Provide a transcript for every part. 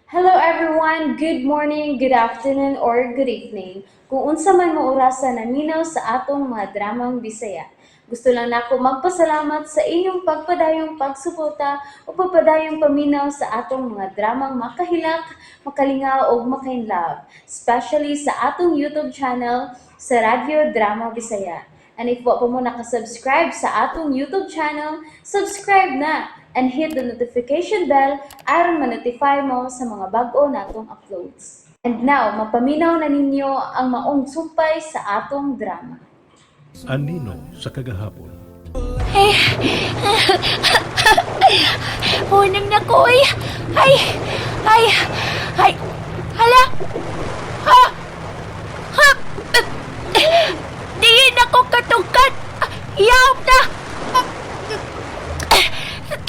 Hello everyone, good morning, good afternoon, or good evening. Kung unsa man mo orasan naminaw sa atong mga dramang Bisaya. Gusto lang nako magpasalamat sa inyong pagpadayong pagsuporta o pagpadayong paminaw sa atong mga dramang makahilak, makalingaw o makainlove, especially sa atong YouTube channel sa Radyo Drama Bisaya. And if wa pa mo nakasubscribe sa atong YouTube channel, subscribe na and hit the notification bell aron ma-notify mo sa mga bag-o natong uploads. And now, mapaminaw na ninyo ang maong sumpay sa atong drama. Anino sa kagahapon. Hunam na ko ay. Ay. Hala. Ha. Ha. Diin ako katungkat. Yaw na.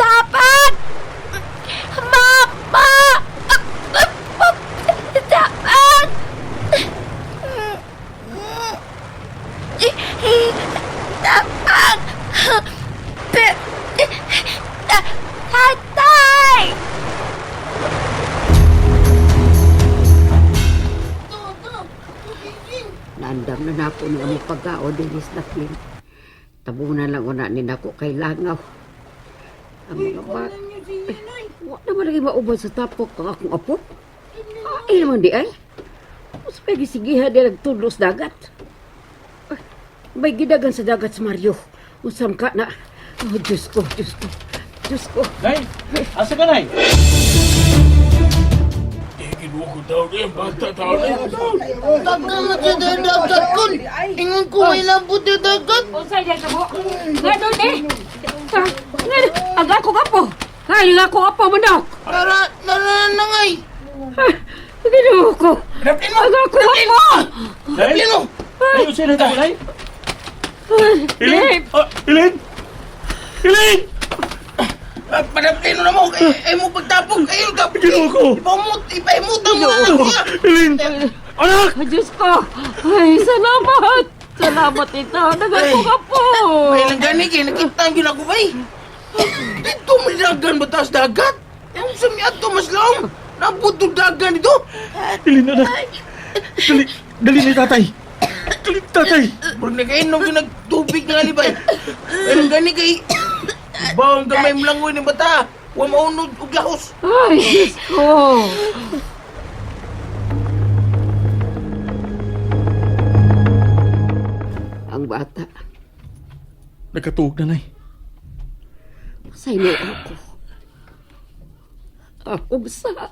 Dapat. Mama. Dapat. Dapat. Tatay! Naandam na ako ng aming pagkao dinis na kin. Tabunan lang una ni nako kay langaw. Ang mga bata. Wala naman lagi maubad sa tapok ang akong apo. Ay naman di ay. Mas may gisigihan din nagtudlos dagat. Ay, may gidagan sa dagat sa Mario. Usam ka na. Oh, Diyos ko. Diyos ko. Nay! Asa ka, Nay? Kinuha ko daw na yung bata daw na yung Tagkamat sa dagat kun. Ingon ko may labot yung dagat. Unsay diyan mo? Nga doon eh. Aga ko kapo. Ay, nga ko kapo manok. Nara nangay. Ginuho ko. Daplin mo. Aga ko kapo. Nay? mo. Nay, usay na daw, Nay? Ilin! Ilin! Ilin! Padaplin mo na mo. Ay mo pagtapog. Ayun ka. Kinuha ko! Ipaimutan mo na. Ilin! Anak! Ay, Diyos ko. Ay, salamat. Salamat ito. Naga ko kapo. May lang gani kay nakita ang ako bay. Dito may dagan batas dagat. Yung samiat to mas lang. Nabutog dagan ito. Ilin, anak! Dali ni tatay! Dali ni tatay! Pag nagainom yung nagtubig nga ni bay. May lang gani kay... Bawang gamay mo lang ng bata. Huwag maunod og lahos. Ay, Diyos ko. Ang bata. Nagkatuog na, Nay. Sa ino ako. Ako sa.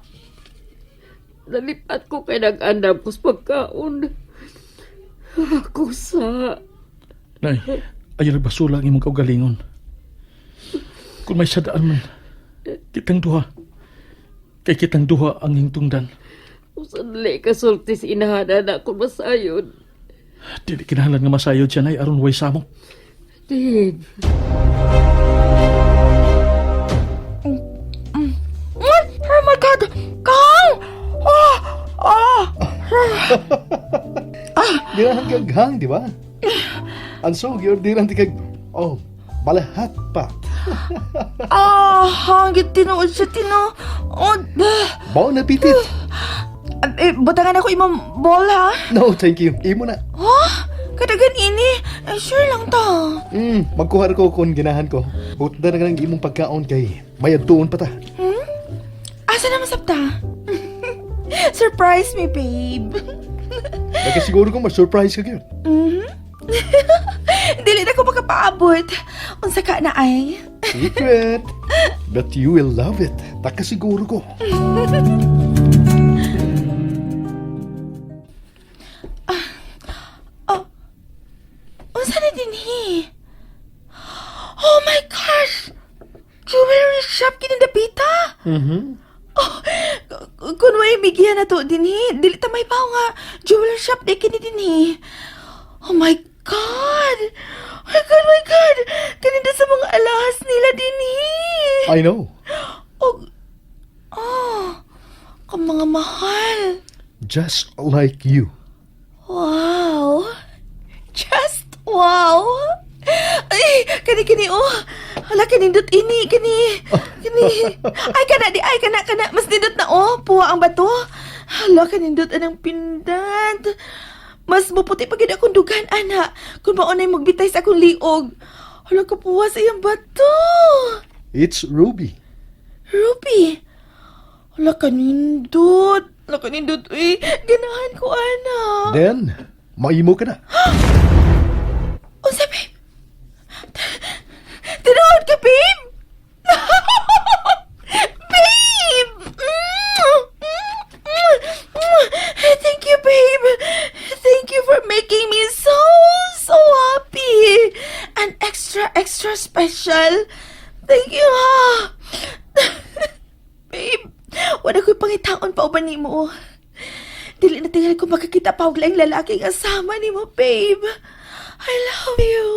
Nalipat ko kay nag-andam ko sa pagkaon. Ako sa. Nay, ayaw nagbasula ang imong kaugalingon. Kung may sadaan man, kitang duha. Kay kitang duha ang iyong tungdan. Usanli kasultis inahana na ako masayod. Dili kinahanglan nga masayod siya, Nay, aron way samok. Din. Oh my God! Kang! Di na hanggang di ba? Ansog, you're di lang tikag... Oh, balahat pa. Hangit tinuod siya tinuod. Bao na pitit. Butangan ako imong ball ha? No, thank you. Imo na. Kadagan ini. Sure lang to. Magkuhar ko kung ginahan ko. Buta na ng imong pagkaon kay mayagtuon pa ta. Asa na masapta? Surprise me, babe. Nagkasiguro ko ma-surprise ka gyud. Dili na ko makapaabot. Unsa ka na ay? Secret. But you will love it. Takasiguro ko. Unsa na dinhi? Oh my gosh! Jewelry shop kinindapita? Kung way bigyan na to dinhi, dili ta may baw nga jewelry shop di kini dinhi. Oh my God! My God! Kanina sa mga alahas nila dinhi. I know. Kung mga mahal. Just like you. Wow! Just wow! Ay, kani-kani oh! Hala, kanindot ini, kani. Ay, kana. Mas nindot na, puwa ang bato. Hala, kanindot anang pindat. Mas maputi pa gid akong dugan, ana. Kung maunay magbitay sa akong liog. Hala, kapuwa sa iyang bato. It's Ruby. Ruby. Hala, kanindot. Uy, ganahan ko, ana. Then, maimo ka na. O, sabi. Tinood ka, babe? Babe! Thank you, babe. Thank you for making me so happy. And extra special. Thank you, ha. Babe, wala ko'y pangitaon pa uban ni mo. Dili na tingnan ko makakita pa og laing lalaki nga sama ni mo, babe. I love you.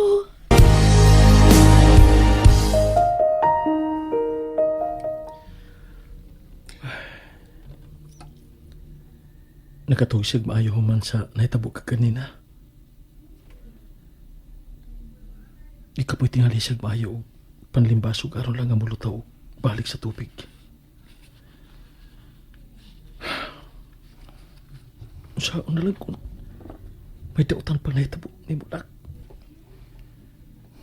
Nakatugsig maayo man sa nahitabo ka kanina. Di ka po'y tingali siyag maayo o panlimbasog aron lang ang mulutaw balik sa tubig. Saan na lang kung may dautan pa nahitabo ni Mulak.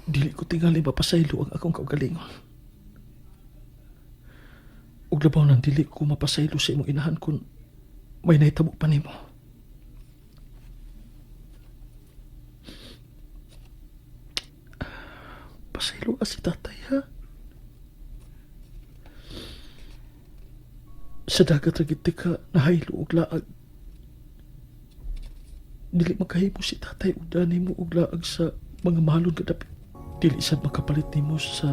Dili ko tingali mapasaylo ang akong kaugalingon. Ug labaw nang dili ko mapasaylo sa imong inahan kung may nahitabo pa nimo. Pasaylo ka si tatay, ha? Sa dagat ragiti ka nahaylo og laag. Dili makahimo si tatay ug danay mo og laag sa mga mahalon nga dapit. Dili sad makapalit nimo sa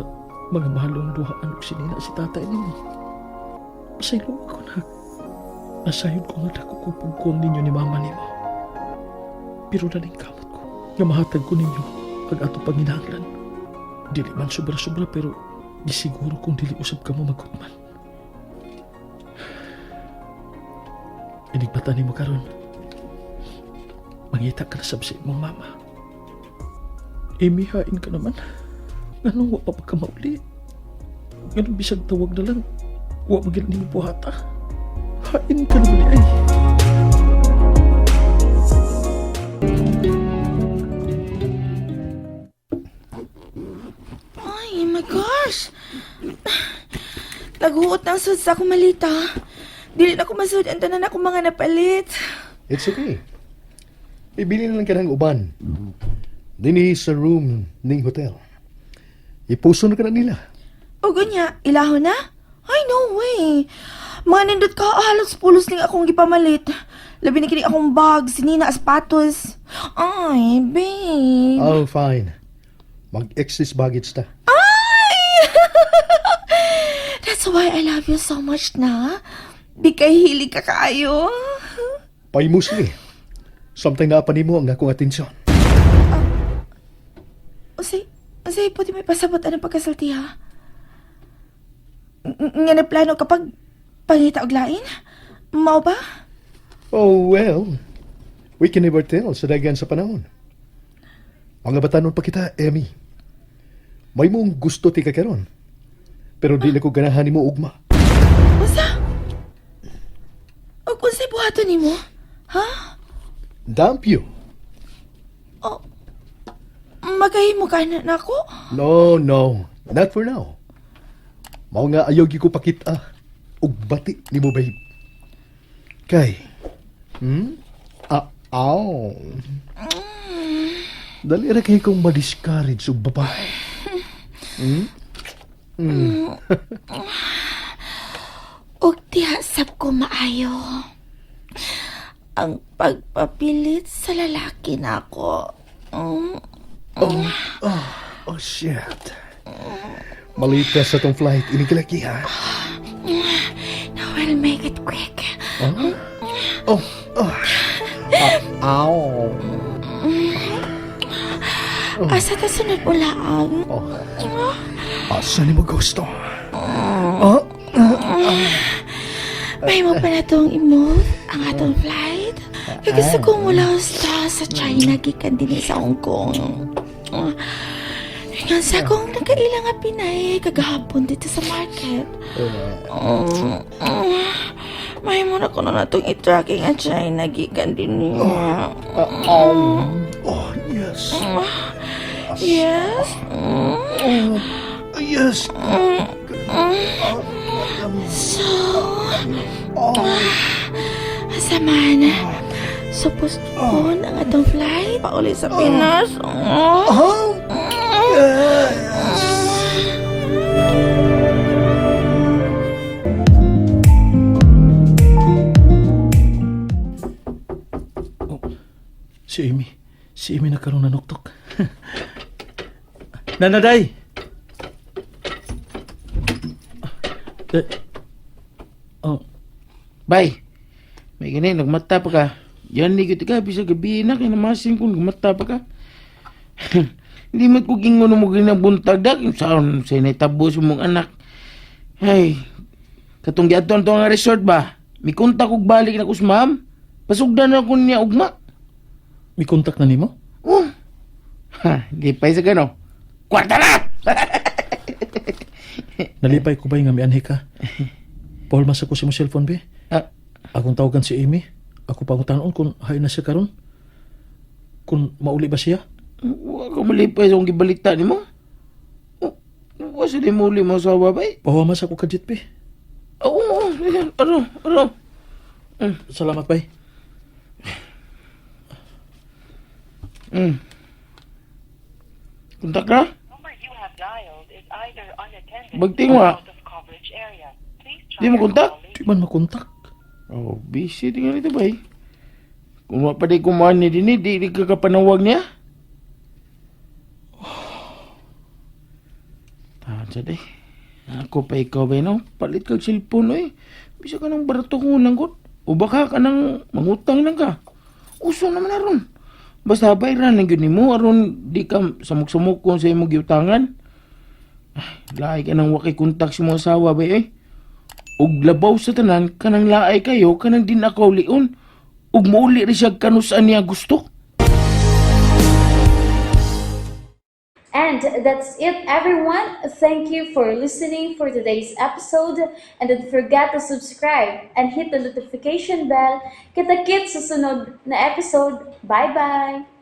mga mahalon duhaan ug sinina si tatay nimo. Pasaylo ako na. Nasayod ko nga dako kong pugkon ninyo ni mama nimo. Pero naning kamot ko nga mahatag ko ninyo ang ato panginahanglan. Dili man sobra-sobra pero gisiguro kung dili usab ka mo magkutman. Inigbata nimo karon. Mangita ka na sab sa imong mama. Mihain ka naman. Nganong wa pa pagkamauli? Nganong bisag tawag na lang, wa magil nimo buhata. Hain ka naman ay. Ay, my gosh. Naghuot ng sud sa akong malita. Dili na ko masud ang tanan akong mga napalit. It's okay. Ibili na lang ka ng uban. Dini sa room ning hotel. Ipuso na ka na nila. O gunya, ilaho na? Ay, no way. Mga nindot ka, halos pulos ning akong gipamalit. Labi na kini akong bag, sinina, sapatos. Ay, babe. Oh, fine. Mag-excess baggage ta. Ay! That's why I love you so much na. Di kay hilig ka kaayo. Paimusli. Something na panimo ang akong atensyon. Usay, pwede may pasabot anong pagkasulti, ha? Nga na plano kapag pangita og lain? Mao ba? Oh, well, we can never tell sa dagan sa panahon. Mga batanon pa kita, Emmy. May mong gusto ti kakaron. Pero di na ko ganahan mo ugma. Usa? O kung sa'y buhato ni mo? Ha? Damp you. O, magahimo ka na ako? No, not for now. Mao nga ayaw gi ko pakita ug bati ni mo, babe. Kay, aw. Dali ra kay kong ma-discourage ug babae. Og tihasap ko maayo. Ang pagpapilit sa lalaki na ako. Oh, shit. Malita sa tong flight. Inigilaki, ha? Now we'll make it quick. Ow. Asa ta sunod mo laang? Asa ni mo gusto? May mo pa na itong emote ang atong flight. Gusto kong mula sa China gikan din sa Hong Kong. Nga sa kong nakailang nga Pinay kagahapon dito sa market. May mo na ko na natong i-tracking at China gikan din niya. Oh, yes. Yes? Yes. So, samahan na. Supposed po ang atong flight pauli sa Pinas. Si Amy. Si Amy nagkaroon na nuktok. Nanaday! Oh, Bay, may gani, nagmata pa ka. Yan ni kita ka, bisa gabi na, kaya namasin kung nagmata pa ka. Hindi mo ko gingon mo gini buntag dak, yung saan sa initabo sa mong anak. Ay, katong giadton to nga resort ba? May kontak og balik na ko sa ma'am. Pasugdan na ko niya ugma. may kontak na nimo? Oh, ha, di pa isa gano. Kwarta na! Nalipay ko ba nga may anhi ka? Paul, masa ko si mo cellphone, be? Ah, Akong tawagan si Amy. Ako pa tanon kung hay na siya karon. Kung mauli ba siya? wa ko malipay sa akong gibalita ni mo. Wa sa di mo uli mo sa babay. Pahamas ako kadit, be. Oo, ano? Salamat, bay. Kontak na? number you have dialed is either unattended Bagting or wa. out of coverage area. Please Di try mo your kontak? call Di man makontak. Oh, busy tinggal itu bay. Kung wa pa di kumahan ni dini, di kakapanawag niya. Tahan sa day. Ako pa ikaw bay no? Palit kag cellphone eh. Bisa ka nang barato kong langgot. O baka ka nang mangutang lang ka. Uso naman aron. Basta bayran lang yun mo, aron di ka samok-samok kung sa imong giutangan. Ay, laay ka nang wakay kontak si mga asawa bay eh. Ug labaw sa tanan, kanang laay kayo, kanang din ako lion. Ug mauli rin siya kanusaan niya gusto. And that's it, everyone. Thank you for listening for today's episode. And don't forget to subscribe and hit the notification bell. Kita-kits sa sunod na episode. Bye-bye!